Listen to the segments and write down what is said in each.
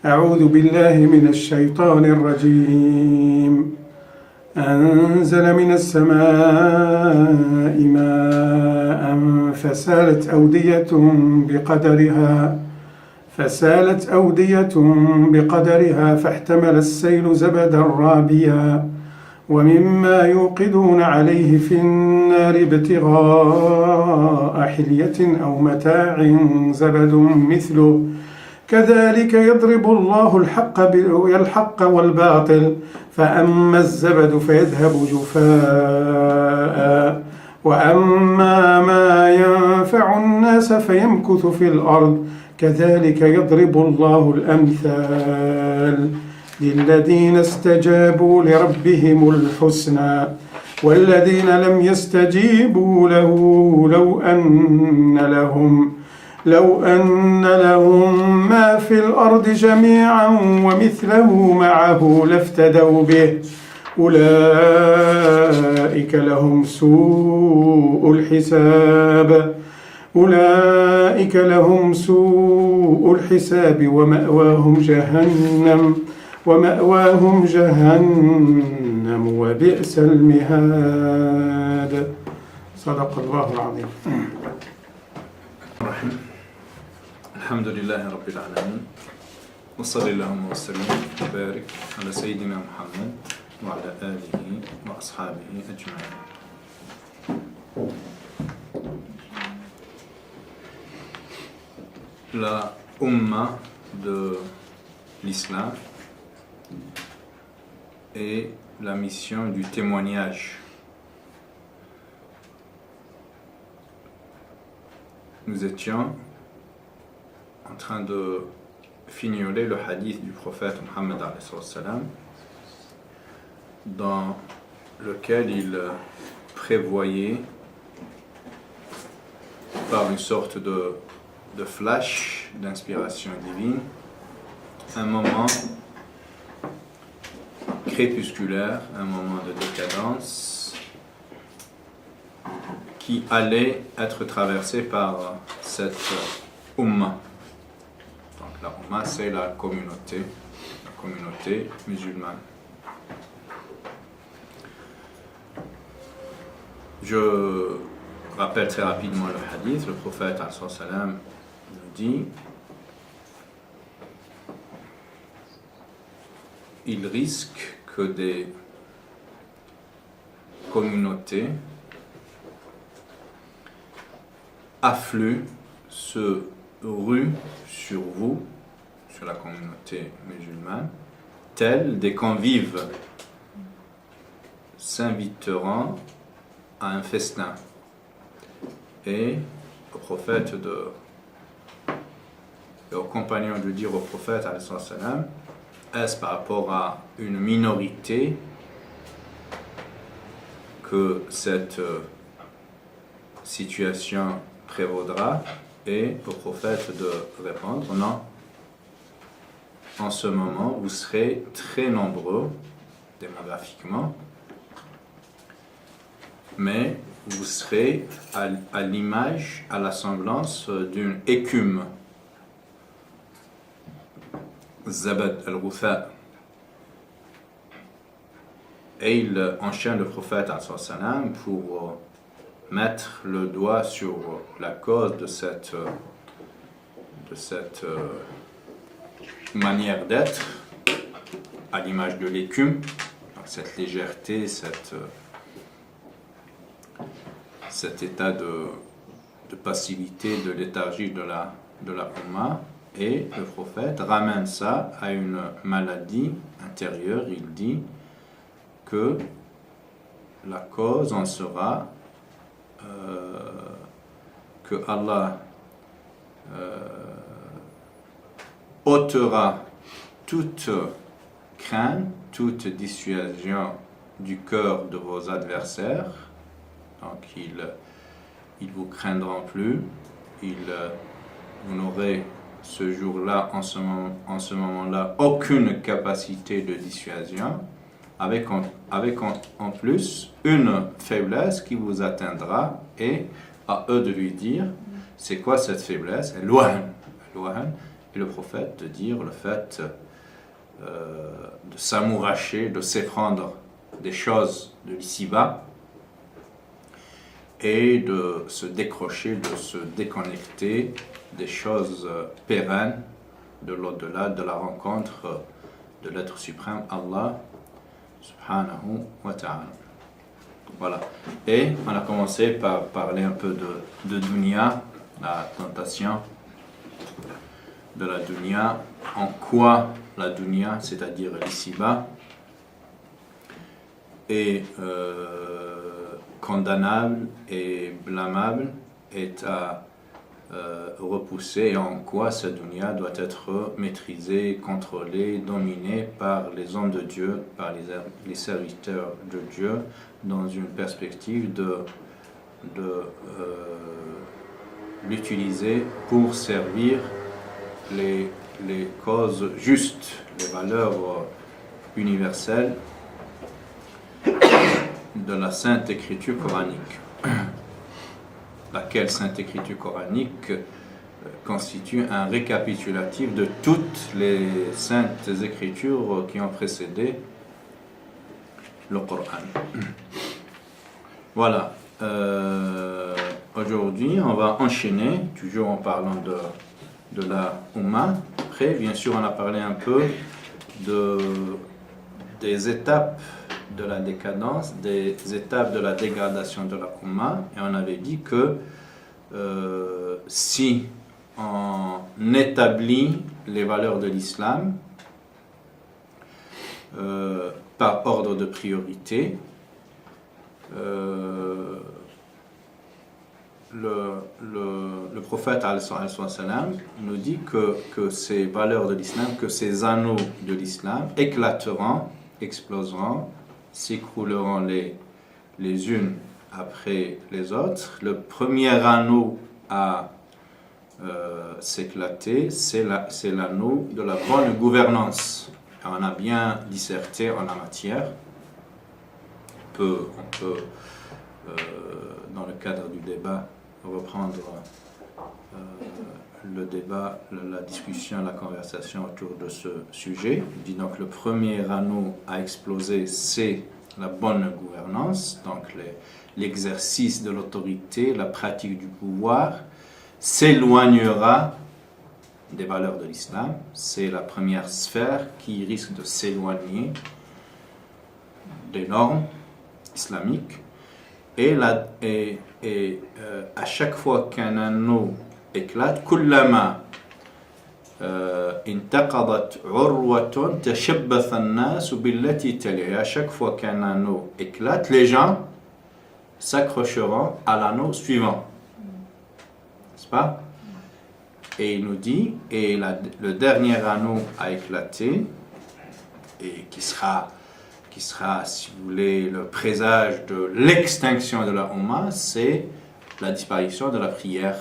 أعوذ بالله من الشيطان الرجيم. أنزل من السماء ماء فسالت أودية بقدرها فاحتمل السيل زبدا رابيا ومما يوقدون عليه في النار ابتغاء حلية أو متاع زبد مثله كذلك يضرب الله الحق والباطل فأما الزبد فيذهب جفاء وأما ما ينفع الناس فيمكث في الأرض كذلك يضرب الله الأمثال للذين استجابوا لربهم الحسنى والذين لم يستجيبوا له لو أن لهم ما في الأرض جميعا ومثله معه لافتدوا به أولئك لهم سوء الحساب ومأواهم جهنم وبئس المهاد. صدق الله العظيم. الحمد لله رب العالمين وصلى اللهم وسلم وبارك على سيدنا محمد وعلى آله وأصحابه أجمعين. La Ummah de l'Islam et la mission du témoignage. Nous étions en train de fignoler le hadith du prophète Mohammed dans lequel il prévoyait par une sorte de flash d'inspiration divine un moment crépusculaire, un moment de décadence qui allait être traversé par cette Ummah. Donc la Ummah, c'est la communauté musulmane. Je rappelle très rapidement le hadith. Le prophète sallam nous dit: il risque que des communautés affluent, se ruent sur vous, sur la communauté musulmane, tels des convives s'inviteront à un festin. Et au prophète et aux compagnons de dire au prophète salam, est-ce par rapport à une minorité que cette situation prévaudra? Et au prophète de répondre: non, en ce moment vous serez très nombreux démographiquement, mais vous serez à l'image, à la semblance d'une écume, Zabad al-Ghutha. Et il enchaîne le prophète sallam pour mettre le doigt sur la cause de cette manière d'être, à l'image de l'écume, cette légèreté, cet état de passivité, de léthargie de la Ummah. Et le prophète ramène ça à une maladie intérieure. Il dit que la cause en sera que Allah ôtera toute crainte, toute dissuasion du cœur de vos adversaires. Donc ils vous craindront plus, vous n'aurez ce jour-là, en ce moment-là, aucune capacité de dissuasion, avec en plus une faiblesse qui vous atteindra, et à eux de lui dire: c'est quoi cette faiblesse? El-Wahan. et le prophète de dire le fait de s'amouracher, de s'effrendre des choses de l'ici-bas et de se décrocher, de se déconnecter des choses pérennes de l'au-delà, de la rencontre de l'être suprême, Allah subhanahu wa ta'ala. Voilà. Et on a commencé par parler un peu de dunya, la tentation de la dunya, en quoi la dunya, c'est-à-dire l'ici-bas, est condamnable et blâmable, est à repousser, et en quoi cette dunya doit être maîtrisée, contrôlée, dominée par les hommes de Dieu, par les serviteurs de Dieu, dans une perspective de l'utiliser pour servir les causes justes, les valeurs universelles de la Sainte Écriture coranique. Laquelle Sainte Écriture coranique constitue un récapitulatif de toutes les Saintes Écritures qui ont précédé le Coran. Voilà. Aujourd'hui, on va enchaîner, toujours en parlant de la Ummah. Après, bien sûr, on a parlé un peu des étapes de la décadence, des étapes de la dégradation de la Ummah, et on avait dit que si on établit les valeurs de l'islam par ordre de priorité, le prophète nous dit que ces valeurs de l'islam, que ces anneaux de l'islam éclateront, exploseront, s'écrouleront les unes après les autres. Le premier anneau à s'éclater, c'est l'anneau de la bonne gouvernance. On a bien disserté en la matière. On peut dans le cadre du débat, reprendre le débat, la discussion, la conversation autour de ce sujet. Il dit donc le premier anneau à exploser, c'est la bonne gouvernance, donc l'exercice de l'autorité, la pratique du pouvoir s'éloignera des valeurs de l'islam. C'est la première sphère qui risque de s'éloigner des normes islamiques. Et à chaque fois qu'un anneau éclate, kullama intaqadat urwatun tashabbatha an-nas billati taliha. À chaque fois qu'un anneau éclate, les gens s'accrocheront à l'anneau suivant. N'est-ce pas? Et il nous dit, et le dernier anneau à éclater, et qui sera, si vous voulez, le présage de l'extinction de la Ummah, c'est la disparition de la prière.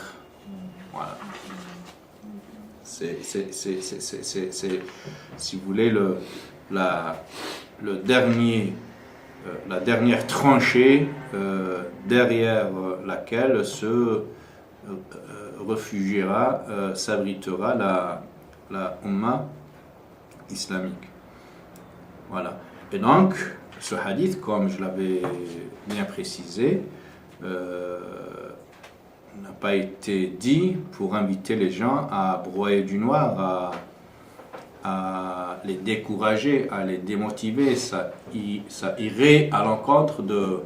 Voilà. C'est si vous voulez, la dernière tranchée derrière laquelle se réfugiera, s'abritera la Ummah islamique. Voilà. Et donc, ce hadith, comme je l'avais bien précisé, n'a pas été dit pour inviter les gens à broyer du noir, à les décourager, à les démotiver. Ça irait à l'encontre de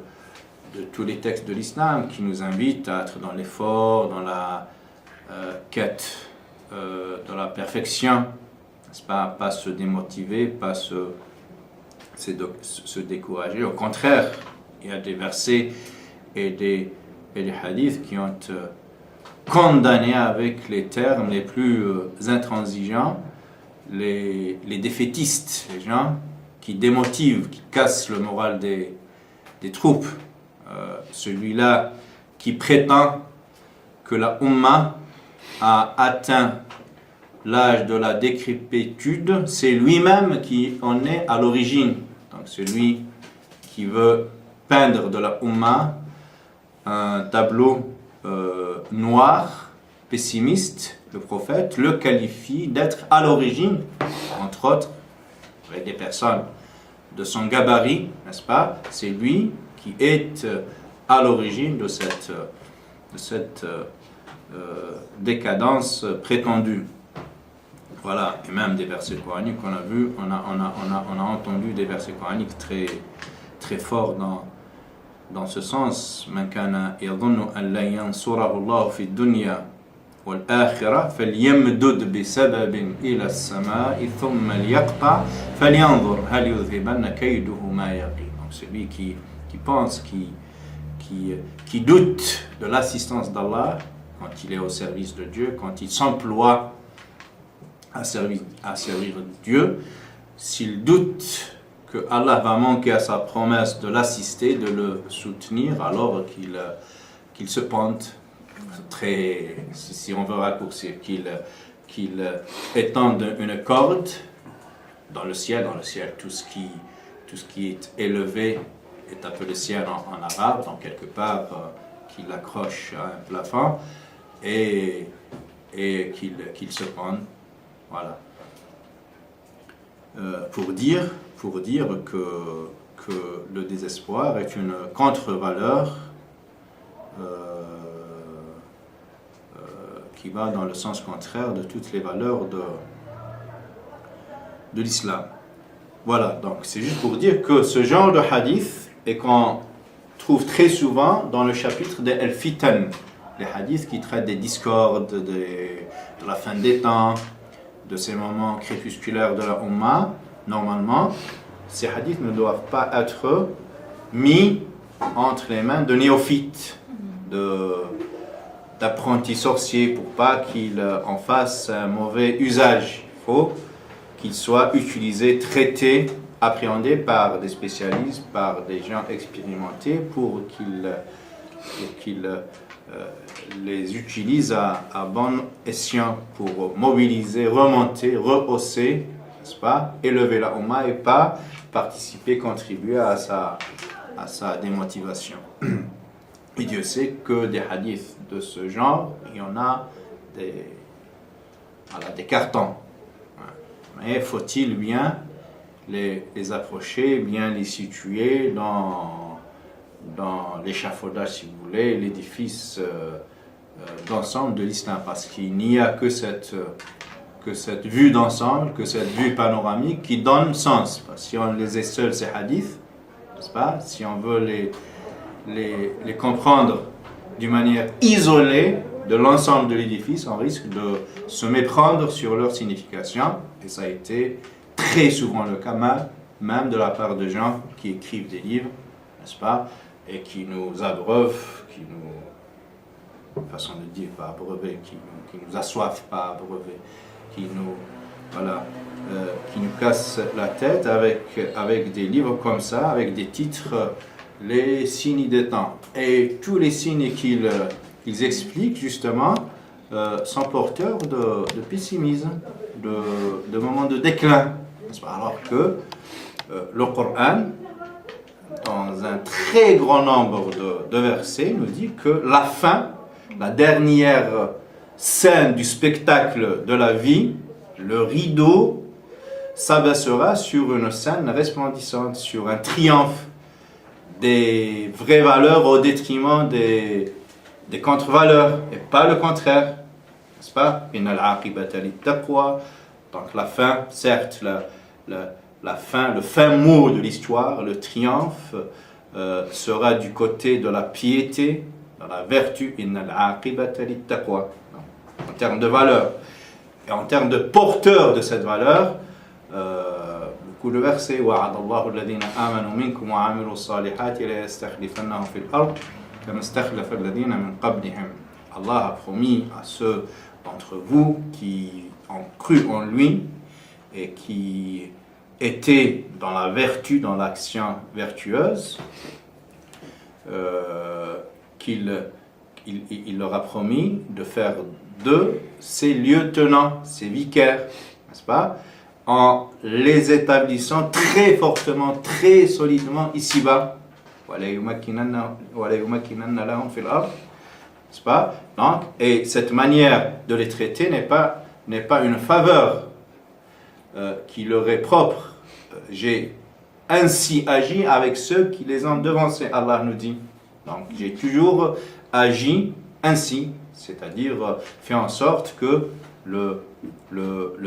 tous les textes de l'islam qui nous invitent à être dans l'effort, dans la quête de la perfection, n'est-ce pas se démotiver, pas se décourager. Au contraire, il y a des versets et des hadiths qui ont condamné avec les termes les plus intransigeants les défaitistes, les gens qui démotivent, qui cassent le moral des troupes. Celui-là qui prétend que la Ummah a atteint l'âge de la décrépitude, c'est lui-même qui en est à l'origine. Donc celui qui veut peindre de la Ummah un tableau noir, pessimiste, le prophète le qualifie d'être à l'origine, entre autres, avec des personnes de son gabarit, n'est-ce pas? C'est lui qui est à l'origine de cette décadence prétendue. Voilà, et même des versets coraniques qu'on a vus, on a entendu des versets coraniques très, très forts dans ce sens. Man kana yadhunnu an la yansurahu Allah fi dunya wal akhirah falyamdud bi sababin ila as-sama'i thumma liyaqta falyanzur hal yudhibanna kayduhu ma yaqin. Donc celui qui pense, qui doute de l'assistance d'Allah quand il est au service de Dieu, quand il s'emploie à servir Dieu, s'il doute que Allah va manquer à sa promesse de l'assister, de le soutenir, alors qu'il se pente très, si on veut raccourcir, qu'il étende une corde dans le ciel, tout ce qui est élevé est appelé ciel en arabe, donc quelque part qu'il accroche à un plafond et qu'il se pende. Voilà. Pour dire que le désespoir est une contre-valeur qui va dans le sens contraire de toutes les valeurs de l'islam. Voilà, donc c'est juste pour dire que ce genre de hadith est qu'on trouve très souvent dans le chapitre des Al-Fitan, les hadiths qui traitent des discordes, de la fin des temps, de ces moments crépusculaires de la Ummah. Normalement, ces hadiths ne doivent pas être mis entre les mains de néophytes, d'apprentis sorciers, pour pas qu'ils en fassent un mauvais usage. Il faut qu'ils soient utilisés, traités, appréhendés par des spécialistes, par des gens expérimentés, pour qu'ils les utilisent à bon escient pour mobiliser, remonter, rehausser, n'est-ce pas, élever la Ummah et pas participer, contribuer à sa démotivation. Et Dieu sait que des hadiths de ce genre, il y en a des cartons. Mais faut-il bien les approcher, bien les situer dans l'échafaudage, si vous voulez, l'édifice d'ensemble de l'islam, parce qu'il n'y a que cette vue d'ensemble, que cette vue panoramique qui donne sens. Parce que si on les est seuls, ces hadiths, n'est-ce pas, si on veut les comprendre d'une manière isolée de l'ensemble de l'édifice, on risque de se méprendre sur leur signification, et ça a été très souvent le cas, même de la part de gens qui écrivent des livres, n'est-ce pas, et qui nous abreuvent, façon de dire, pas abreuver, qui nous assoiffent, pas abreuver, qui nous cassent la tête avec des livres comme ça, avec des titres, les signes des temps. Et tous les signes qu'ils expliquent, justement, sont porteurs de pessimisme, de moments de déclin. Alors que le Coran, dans un très grand nombre de versets, nous dit que la fin, la dernière scène du spectacle de la vie, le rideau s'abaissera sur une scène resplendissante, sur un triomphe des vraies valeurs au détriment des contre-valeurs, et pas le contraire, n'est-ce pas? Innal aqibata lit-taqwa. Donc la fin, certes, la fin, le fin mot de l'histoire, le triomphe, sera du côté de la piété, de la vertu, innal aqibata lit-taqwa. En termes de valeur. Et en termes de porteur de cette valeur, beaucoup de versets, وَعَدَ اللَّهُ الَّذِينَ آمَنُوا مِنكُمْ وَعَمِلُوا الصَّالِحَاتِ لَيَسْتَخْلِفَنَّهُمْ فِي الْأَرْضِ كَمَا اسْتَخْلَفَ الَّذِينَ مِنْ قَبْلِهِمْ. Allah a promis à ceux d'entre vous qui ont cru en lui et qui étaient dans la vertu, dans l'action vertueuse, qu'il leur a promis de faire d'eux ses lieutenants, ses vicaires, n'est-ce pas, en les établissant très fortement, très solidement ici-bas. n'est-ce pas? Donc, et cette manière de les traiter n'est pas une faveur qui leur est propre. J'ai ainsi agi avec ceux qui les ont devancés, Allah nous dit. Donc, j'ai toujours agi ainsi, c'est-à-dire fait en sorte que le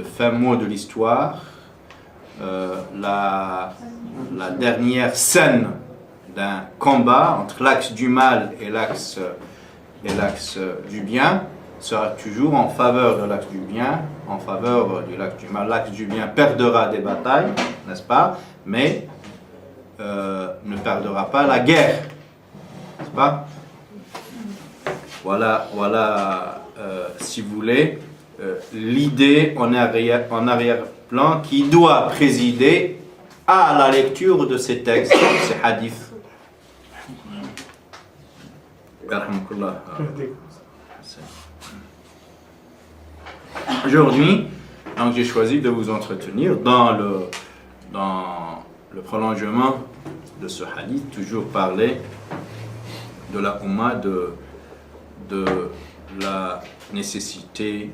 fin mot de l'histoire, la dernière scène d'un combat entre l'axe du mal et l'axe du bien sera toujours en faveur de l'axe du bien, en faveur de l'axe du mal. L'axe du bien perdra des batailles, n'est-ce pas? Mais ne perdra pas la guerre, n'est-ce pas? Voilà, si vous voulez, l'idée en arrière-plan qui doit présider à la lecture de ces textes, ces hadiths. Aujourd'hui, donc j'ai choisi de vous entretenir dans le prolongement de ce hadith, toujours parler de la Ummah, de la nécessité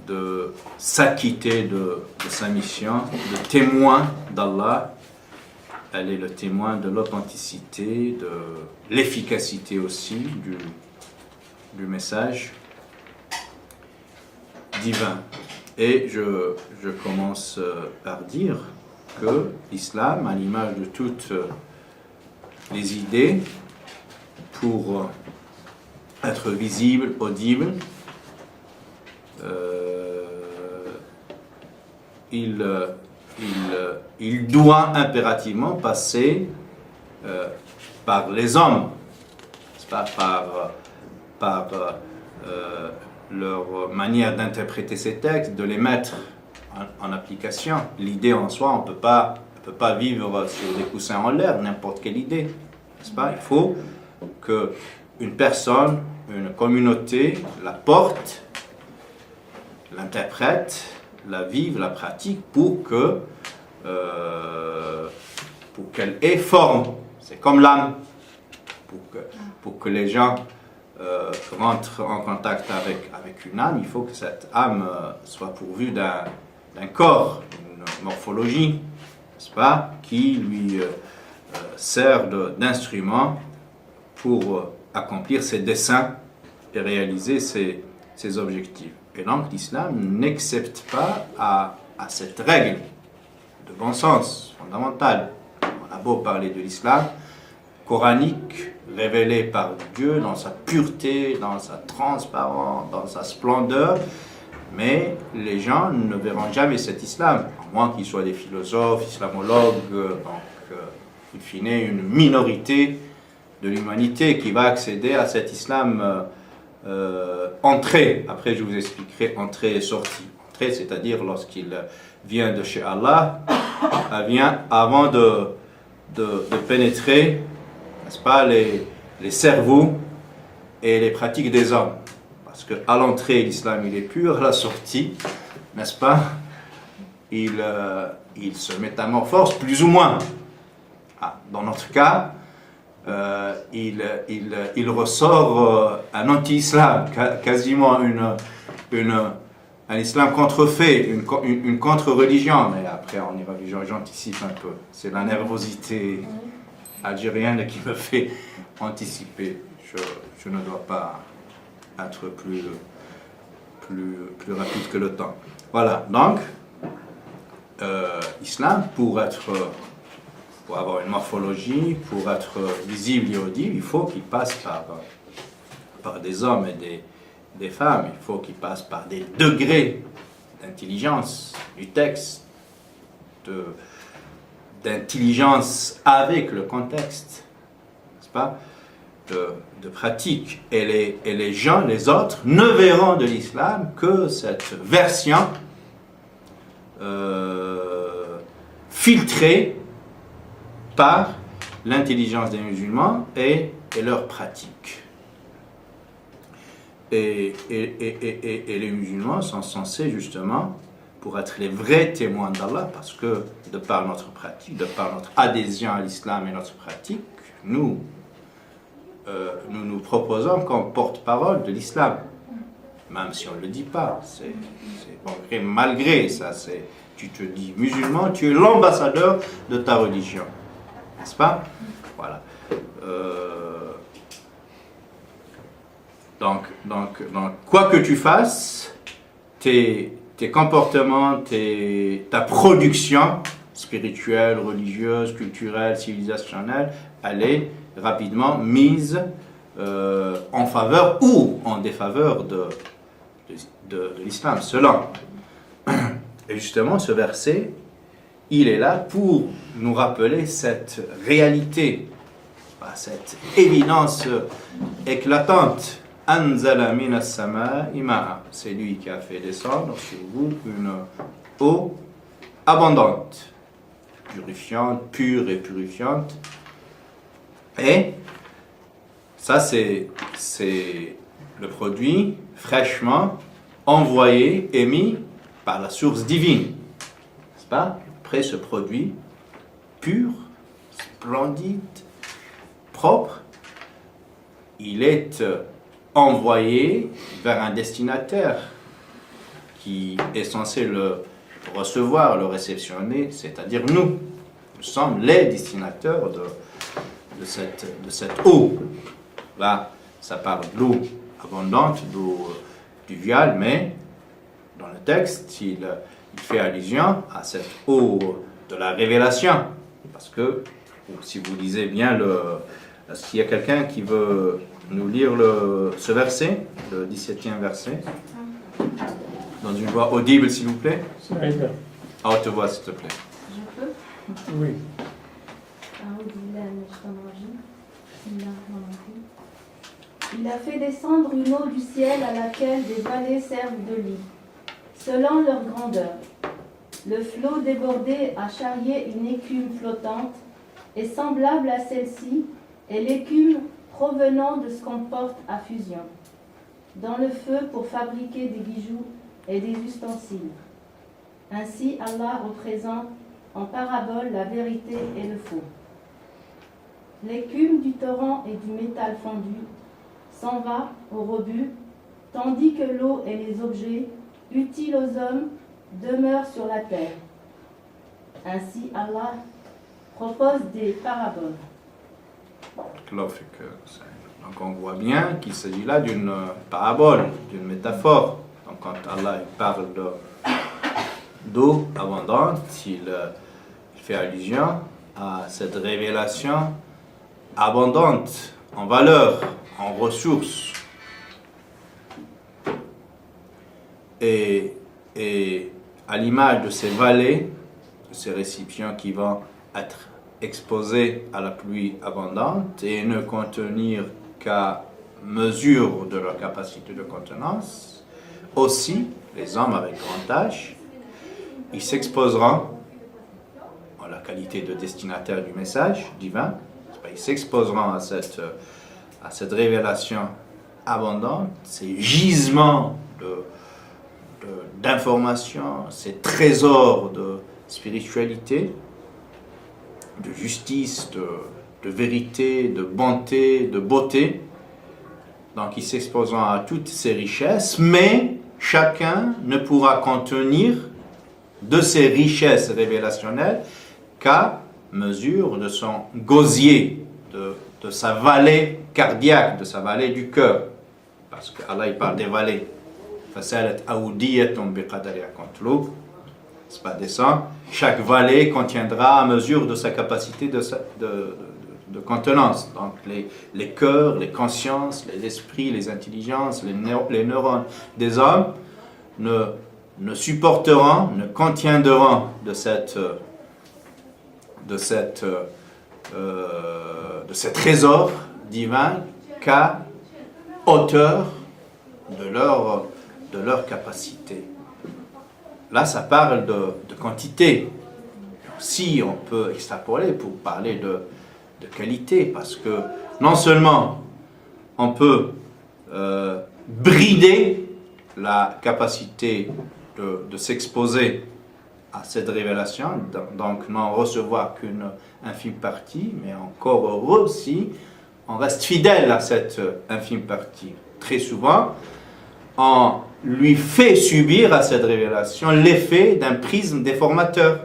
de s'acquitter de sa mission, de témoin d'Allah. Elle est le témoin de l'authenticité, de l'efficacité aussi du message divin. Et je commence par dire que l'islam, à l'image de toutes les idées, pour être visible, audible, il doit impérativement passer par les hommes, pas par leur manière d'interpréter ces textes, de les mettre en application. L'idée en soi, on ne peut pas vivre sur des coussins en l'air, n'importe quelle idée, n'est-ce pas? Il faut qu'une personne, une communauté la porte, l'interprète, la vive, la pratique pour qu'elle ait forme. C'est comme l'âme. Pour que les gens rentrent en contact avec une âme, il faut que cette âme soit pourvue d'un corps, d'une morphologie, n'est-ce pas, qui lui sert d'instrument pour accomplir ses desseins et réaliser ses objectifs. Et donc l'islam n'accepte pas à cette règle de bon sens, fondamentale. On a beau parler de l'islam coranique, révélé par Dieu dans sa pureté, dans sa transparence, dans sa splendeur, mais les gens ne verront jamais cet islam, à moins qu'ils soient des philosophes, islamologues, donc in fine une minorité de l'humanité qui va accéder à cet islam entrée. Après je vous expliquerai entrée et sortie. Entrée, c'est-à-dire lorsqu'il vient de chez Allah, vient avant de pénétrer, n'est-ce pas, les cerveaux et les pratiques des hommes. Parce qu'à l'entrée, l'islam il est pur, à la sortie, n'est-ce pas, il se métamorphose plus ou moins. Dans notre cas, il ressort un anti-islam, quasiment un islam contrefait, une contre-religion. Mais après, on ira, j'anticipe un peu. C'est la nervosité algérienne qui me fait anticiper. Je ne dois pas être plus rapide que le temps. Voilà, donc, l'islam, pour avoir une morphologie, pour être visible et audible, il faut qu'il passe par des hommes et des femmes, il faut qu'il passe par des degrés d'intelligence du texte, d'intelligence avec le contexte, n'est-ce pas, de pratique. Et les gens, les autres, ne verront de l'islam que cette version filtrée par l'intelligence des musulmans et leur pratique. Et les musulmans sont censés justement, pour être les vrais témoins d'Allah, parce que de par notre pratique, de par notre adhésion à l'islam et notre pratique, nous nous nous proposons comme porte-parole de l'islam. Même si on ne le dit pas, c'est malgré ça, tu te dis musulman, tu es l'ambassadeur de ta religion, n'est-ce pas? Voilà. Donc, quoi que tu fasses, tes comportements, ta production spirituelle, religieuse, culturelle, civilisationnelle, elle est rapidement mise en faveur ou en défaveur de l'islam, selon. Et justement, ce verset, il est là pour nous rappeler cette réalité, cette évidence éclatante. Anzala minas samaa'i ma'a. C'est lui qui a fait descendre sur vous une eau abondante, purifiante, pure et purifiante. Et ça, c'est le produit fraîchement envoyé, émis par la source divine. N'est-ce pas? Après ce produit pur, splendide, propre, il est envoyé vers un destinataire qui est censé le recevoir, le réceptionner, c'est-à-dire nous. Nous sommes les destinataires de cette eau. Là, ça parle de l'eau abondante, d'eau fluviale, mais dans le texte, il fait allusion à cette eau de la révélation. Parce que, si vous lisez bien, s'il y a quelqu'un qui veut nous lire ce verset, le 17e verset, dans une voix audible, s'il vous plaît. À haute voix, s'il te plaît. Je peux? Oui. Il a fait descendre une eau du ciel à laquelle des vallées servent de lit, selon leur grandeur. Le flot débordé a charrié une écume flottante, et semblable à celle-ci est l'écume provenant de ce qu'on porte à fusion, dans le feu pour fabriquer des bijoux et des ustensiles. Ainsi, Allah représente en parabole la vérité et le faux. L'écume du torrent et du métal fondu s'en va au rebut, tandis que l'eau et les objets utiles aux hommes demeurent sur la terre. Ainsi, Allah propose des paraboles. Donc on voit bien qu'il s'agit là d'une parabole, d'une métaphore. Donc quand Allah parle d'eau abondante, il fait allusion à cette révélation abondante en valeur, en ressources. Et à l'image de ces vallées, de ces récipients qui vont être exposés à la pluie abondante et ne contenir qu'à mesure de leur capacité de contenance, aussi, les hommes avec grand âge, ils s'exposeront, en la qualité de destinataire du message divin, ils s'exposeront à cette révélation abondante, ces gisements d'informations, ces trésors de spiritualité, de justice, de vérité, de bonté, de beauté. Donc ils s'exposeront à toutes ces richesses, mais chacun ne pourra contenir de ces richesses révélationnelles qu'à mesure de son gosier, de sa vallée cardiaque, de sa vallée du cœur. Parce qu'Allah il parle des vallées. فَسَالَتْ أَوْدِيَةٌ بِقَدَرِهَا quand l'eau c'est pas descend, chaque vallée contiendra à mesure de sa capacité de contenance. Donc les cœurs, les consciences, les esprits, les intelligences, les neurones des hommes ne supporteront, ne contiendront de ce trésor divin qu'à hauteur de leur capacité. Là, ça parle de quantité. Si on peut extrapoler pour parler de qualité, parce que non seulement on peut brider la capacité de s'exposer à cette révélation, donc n'en recevoir qu'une infime partie, mais encore heureux si on reste fidèle à cette infime partie. Très souvent, on lui fait subir à cette révélation l'effet d'un prisme déformateur.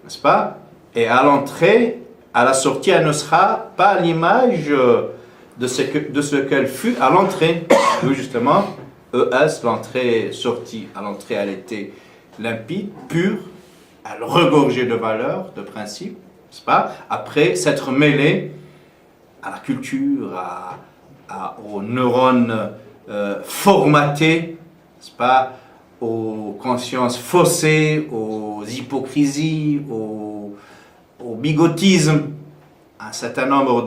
N'est-ce pas? Et à l'entrée, à la sortie, elle ne sera pas l'image de ce qu'elle fut à l'entrée. D'où justement, ES, l'entrée-sortie. À l'entrée, elle était limpide, pure, elle regorgeait de valeurs, de principes, n'est-ce pas? Après s'être mêlée à la culture, aux neurones formatés, n'est-ce pas? Aux consciences faussées, aux hypocrisies, au bigotisme, un certain nombre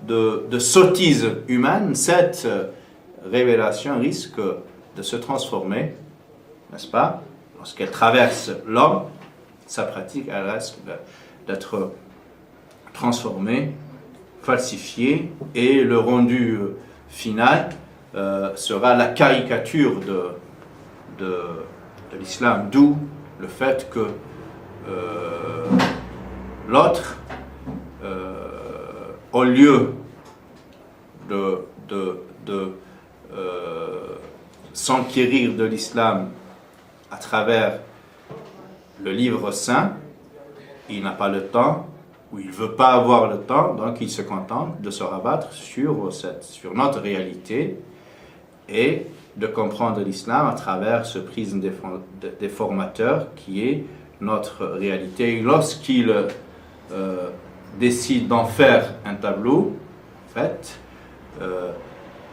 de sottises humaines, cette révélation risque de se transformer, n'est-ce pas? Lorsqu'elle traverse l'homme, sa pratique, elle risque d'être transformée, falsifiée, et le rendu final sera la caricature de l'islam, d'où le fait que l'autre, au lieu de s'enquérir de l'islam à travers le livre saint, il n'a pas le temps, ou il ne veut pas avoir le temps, donc il se contente de se rabattre sur notre réalité et de comprendre l'islam à travers ce prisme déformateur qui est notre réalité. Et lorsqu'il décide d'en faire un tableau, en fait,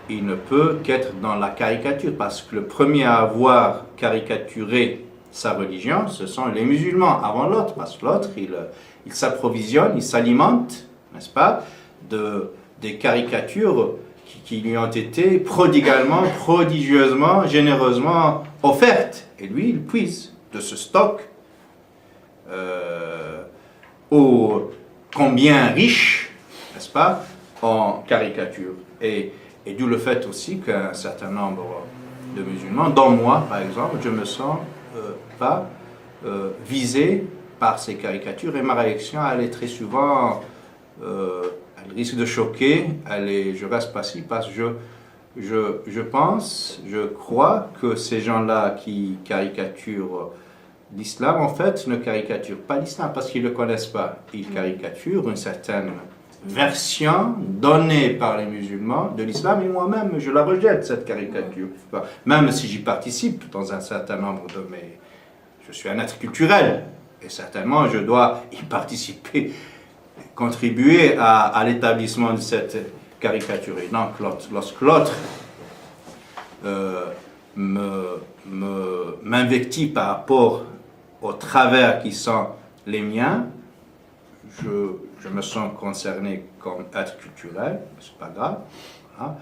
il ne peut qu'être dans la caricature, parce que le premier à avoir caricaturé sa religion, ce sont les musulmans avant l'autre, parce que l'autre, il s'approvisionne, il s'alimente, n'est-ce pas, des caricatures qui lui ont été prodigalement, prodigieusement, généreusement offertes. Et lui, il puise de ce stock combien riche, n'est-ce pas, en caricature. Et d'où le fait aussi qu'un certain nombre de musulmans, dont moi par exemple, je me sens pas visé par ces caricatures, et ma réaction, elle est très souvent, elle risque de choquer, je reste passif parce que je crois que ces gens-là qui caricaturent l'islam, en fait, ne caricaturent pas l'islam parce qu'ils ne le connaissent pas. Ils caricaturent une certaine version donnée par les musulmans de l'islam, et moi-même, je la rejette, cette caricature. Même si j'y participe dans un certain nombre de mes... Je suis un être culturel, et certainement, je dois y participer, contribuer à l'établissement de cette caricature. Et donc, lorsque l'autre m'invective par rapport aux travers qui sont les miens, je me sens concerné comme être culturel, c'est pas grave, voilà.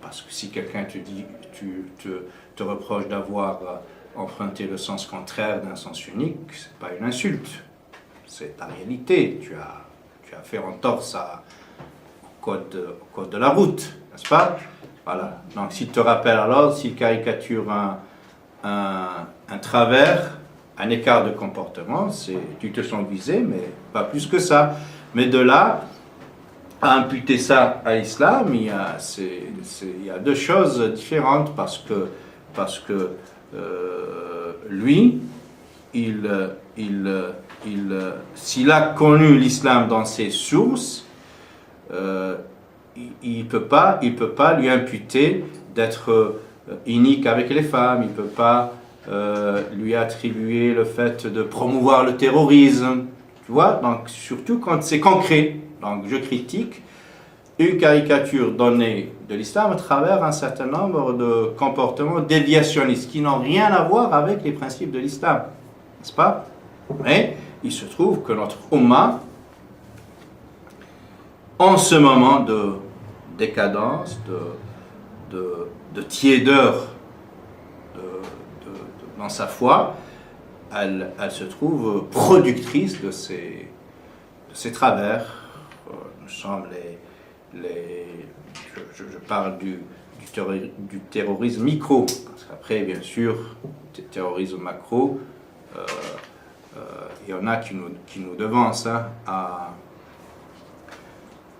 Parce que si quelqu'un te reproche d'avoir emprunté le sens contraire d'un sens unique, c'est pas une insulte, c'est ta réalité. Tu as fait entorse au code de la route, n'est-ce pas? Voilà. Donc s'il te rappelle alors, s'il caricature un travers, un écart de comportement, tu te sens visé, mais pas plus que ça. Mais de là à imputer ça à l'islam, il y a deux choses différentes, parce que lui, s'il a connu l'islam dans ses sources, il peut pas lui imputer d'être inique avec les femmes, il ne peut pas lui attribuer le fait de promouvoir le terrorisme, tu vois, donc surtout quand c'est concret. Donc je critique une caricature donnée de l'islam à travers un certain nombre de comportements déviationnistes qui n'ont rien à voir avec les principes de l'islam, n'est-ce pas? Mais il se trouve que notre Ummah, en ce moment de décadence, de tiédeur dans sa foi, elle se trouve productrice de ces travers. Nous sommes je parle du terrorisme micro, parce qu'après, bien sûr, terrorisme macro, il y en a qui nous devancent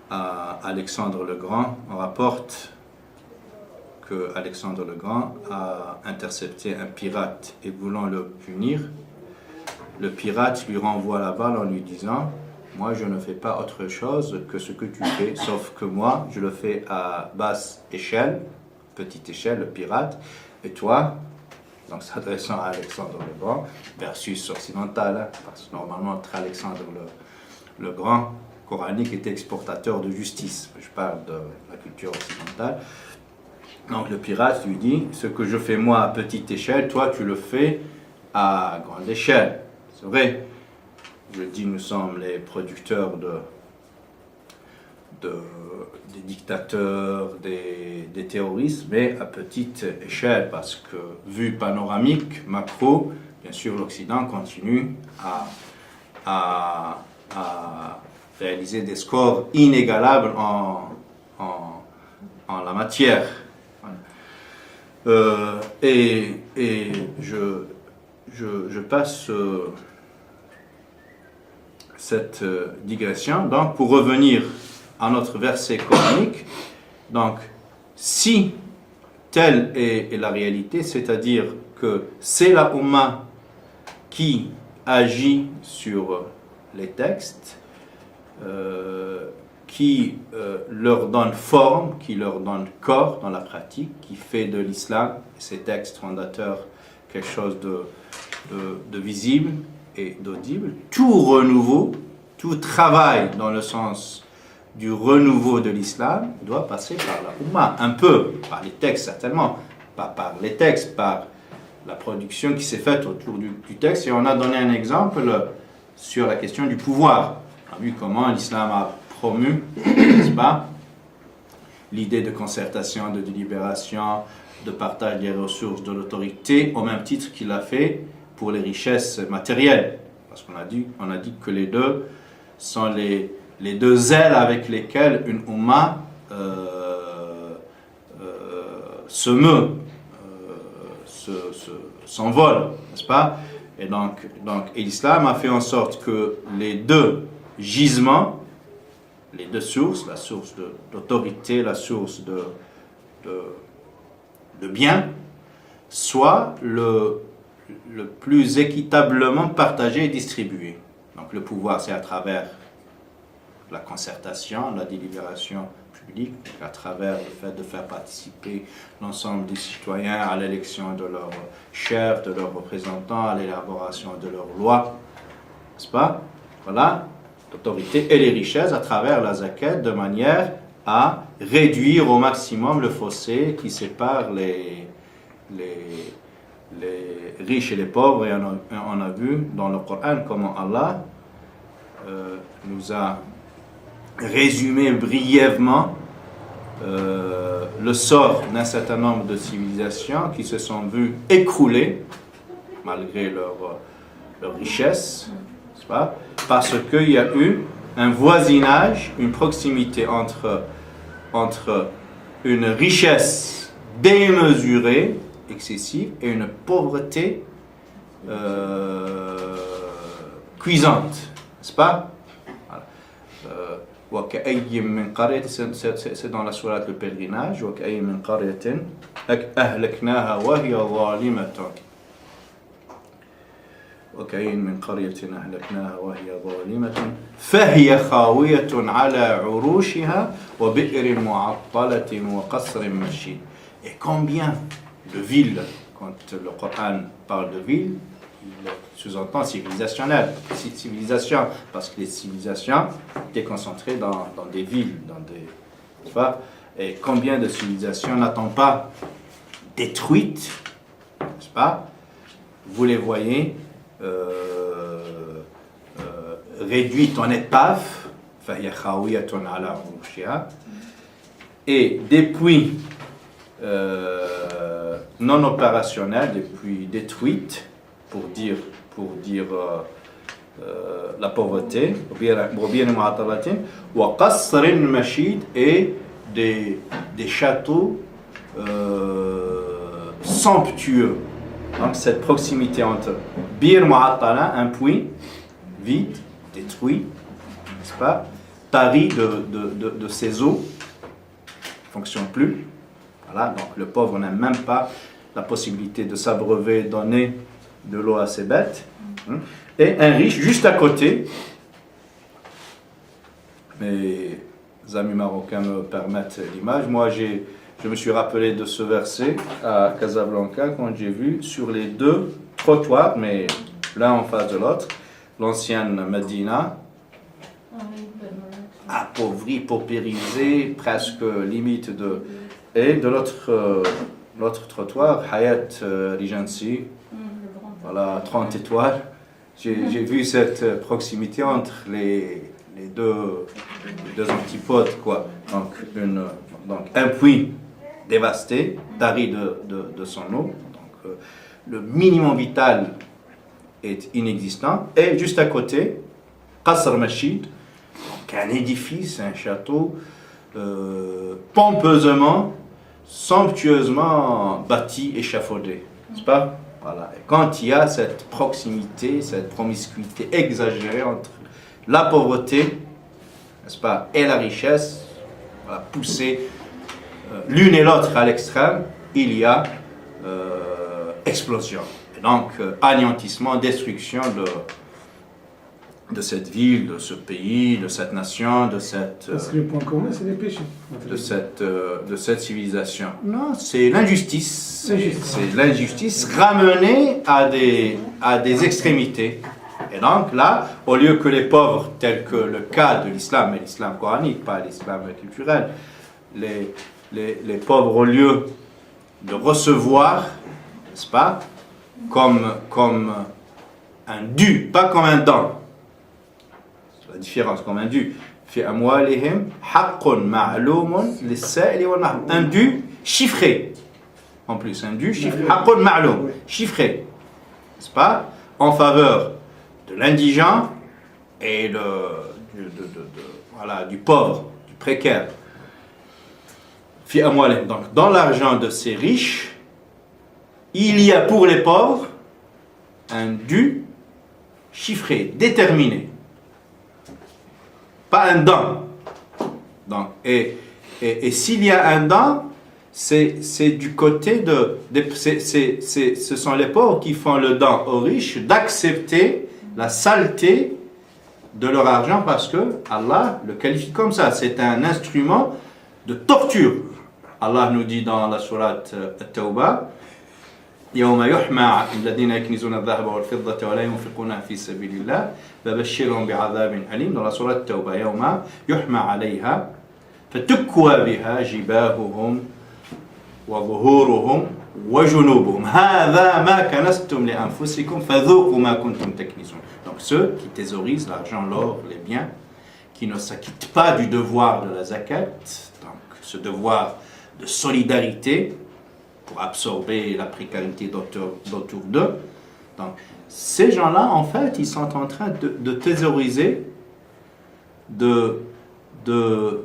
à Alexandre le Grand, on rapporte que Alexandre le Grand a intercepté un pirate et voulant le punir, le pirate lui renvoie la balle en lui disant « Moi, je ne fais pas autre chose que ce que tu fais, sauf que moi, je le fais à basse échelle, petite échelle, le pirate, et toi, donc s'adressant à Alexandre le Grand, versus occidental, hein, parce que normalement, entre Alexandre le Grand, coranique, était exportateur de justice. Je parle de la culture occidentale. Donc le pirate lui dit, ce que je fais moi à petite échelle, toi tu le fais à grande échelle. C'est vrai, je dis, nous sommes les producteurs des dictateurs, des terroristes, mais à petite échelle, parce que, vue panoramique, macro, bien sûr, l'Occident continue à réaliser des scores inégalables en la matière. Et je passe cette digression donc pour revenir à notre verset coranique. Donc, si telle est la réalité, c'est-à-dire que c'est la Ummah qui agit sur les textes, qui leur donne forme, qui leur donne corps dans la pratique, qui fait de l'islam, ces textes fondateurs, quelque chose de visible et d'audible. Tout renouveau, tout travail dans le sens du renouveau de l'islam doit passer par la Ummah, un peu, par les textes certainement, pas par les textes, par la production qui s'est faite autour du texte. Et on a donné un exemple sur la question du pouvoir. On a vu comment l'islam a promu, n'est-ce pas, l'idée de concertation, de délibération, de partage des ressources, de l'autorité, au même titre qu'il a fait pour les richesses matérielles. Parce qu'on a dit que les deux sont les deux ailes avec lesquelles une Ummah se meut, s'envole, n'est-ce pas? Et donc l'islam a fait en sorte que les deux gisements, les deux sources, la source d'autorité, la source de bien, soient le plus équitablement partagés et distribués. Donc le pouvoir, c'est à travers la concertation, la délibération publique, à travers le fait de faire participer l'ensemble des citoyens à l'élection de leurs chefs, de leurs représentants, à l'élaboration de leurs lois, n'est-ce pas? Voilà, l'autorité et les richesses à travers la zakat, de manière à réduire au maximum le fossé qui sépare les riches et les pauvres. Et on a vu dans le Coran comment Allah nous a résumé brièvement le sort d'un certain nombre de civilisations qui se sont vues écrouler malgré leur richesse, n'est-ce pas? Parce qu'il y a eu un voisinage, une proximité entre une richesse démesurée, excessive, et une pauvreté cuisante, n'est-ce pas? C'est dans la sourate Le Pèlerinage. وكأين من قرية أهلكناها وهي ظالمة فهي خاوية على عروشها وبئر معطلة وقصر مشيد. Et combien de villes, quand le Coran parle de villes, il sous-entend civilisationnel, civilisation, parce que les civilisations étaient concentrées dans des villes, n'est-ce pas? Et combien de civilisations n'a-t-on pas détruites, n'est-ce pas? Vous les voyez réduite en épave, et des puits non opérationnels, des puits détruits, pour dire la pauvreté, et des châteaux somptueux. Donc cette proximité entre Bir Mu'attala, un puits vide, détruit, n'est-ce pas, tarie de ses eaux, ne fonctionne plus. Voilà, donc le pauvre n'a même pas la possibilité de s'abreuver, donner de l'eau à ses bêtes. Et un riche, juste à côté, mes amis marocains me permettent l'image, moi je me suis rappelé de ce verset à Casablanca quand j'ai vu sur les deux trottoirs, mais l'un en face de l'autre, l'ancienne Médina, appauvrie, paupérisée, presque limite de... Et de l'autre trottoir, Hayat Regency, voilà, 30 étoiles. J'ai vu cette proximité entre les deux antipodes, quoi. Donc un puits dévasté, tari de son eau. Donc, le minimum vital est inexistant. Et juste à côté, Qasr Machid, donc un édifice, un château, pompeusement, somptueusement bâti, échafaudé. N'est-ce pas? Voilà. Et quand il y a cette proximité, cette promiscuité exagérée entre la pauvreté, n'est-ce pas, et la richesse, voilà, poussée l'une et l'autre à l'extrême, il y a explosion. Et donc, anéantissement, destruction de cette ville, de ce pays, de cette nation, de cette... Parce que le point commun, c'est les péchés. De cette civilisation. Non, c'est l'injustice. C'est l'injustice ramenée à des extrémités. Et donc là, au lieu que les pauvres, tel que le cas de l'islam, et l'islam coranique, pas l'islam culturel, les pauvres, au lieu de recevoir, n'est-ce pas, comme un dû, pas comme un don. C'est la différence, comme un dû. في أموالهم حق معلوم للسائل والمحروم. Un dû chiffré. En plus, un dû chiffré. حق معلوم, chiffré. N'est-ce pas? En faveur de l'indigent et voilà, du pauvre, du précaire. في أموالهم. Donc, dans l'argent de ces riches, il y a pour les pauvres un dû chiffré, déterminé. Pas un don. Donc, et s'il y a un don, c'est du côté ce sont les pauvres qui font le don aux riches d'accepter la saleté de leur argent parce que Allah le qualifie comme ça. C'est un instrument de torture. Allah nous dit dans la sourate At-Tawbah, يوم يحمى الذين يكنزون الذهب والفضة ولا ينفقونها في سبيل الله فبشرهم بعذاب أليم. Dans la sourate Tawbah, يوم يحمى عليها فتكوى بها جباههم وظهورهم وجنوبهم هذا ما كنزتم لأنفسكم فذوقوا ما كنتم تكنزون. Donc ceux qui thésaurisent l'argent, l'or, les biens, qui ne s'acquittent pas du devoir de la zakat, donc ce devoir de solidarité pour absorber la précarité d'autour d'eux. Donc, ces gens-là, en fait, ils sont en train de thésauriser, de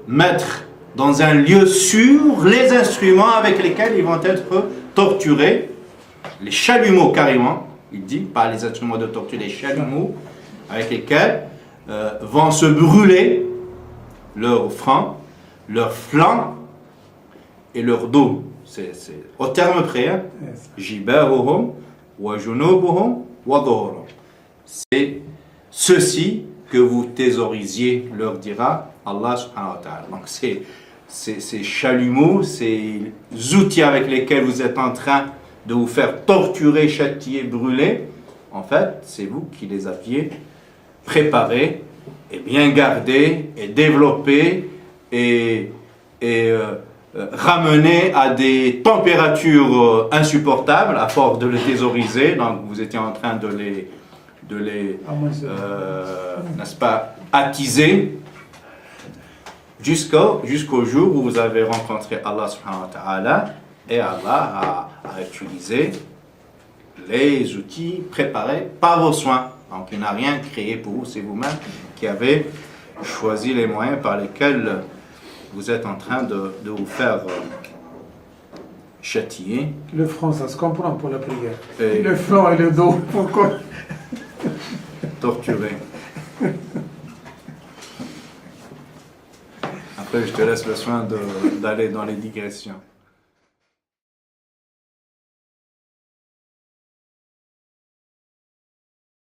mettre dans un lieu sûr les instruments avec lesquels ils vont être torturés, les chalumeaux carrément, il dit, pas les instruments de torture, les chalumeaux avec lesquels vont se brûler leur front, leur flanc et leur dos. C'est au terme près, hein? Jibahuhum wa junubuhum wa dhuhurum. C'est ceci que vous thésaurisiez, leur dira Allah subhanahu wa ta'ala. Donc ces chalumeaux, ces outils avec lesquels vous êtes en train de vous faire torturer, châtier, brûler, en fait, c'est vous qui les aviez préparés et bien gardés et développés et ramené à des températures insupportables à force de les thésauriser. Donc vous étiez en train de les n'est-ce pas, attiser jusqu'au jour où vous avez rencontré Allah subhanahu wa ta'ala et Allah a utilisé les outils préparés par vos soins. Donc il n'a rien créé pour vous, c'est vous-même qui avez choisi les moyens par lesquels vous êtes en train de vous faire châtier. Le front, ça se comprend pour la prière. Et le flanc et le dos, pourquoi? Torturer. Après, je te laisse le soin d'aller dans les digressions.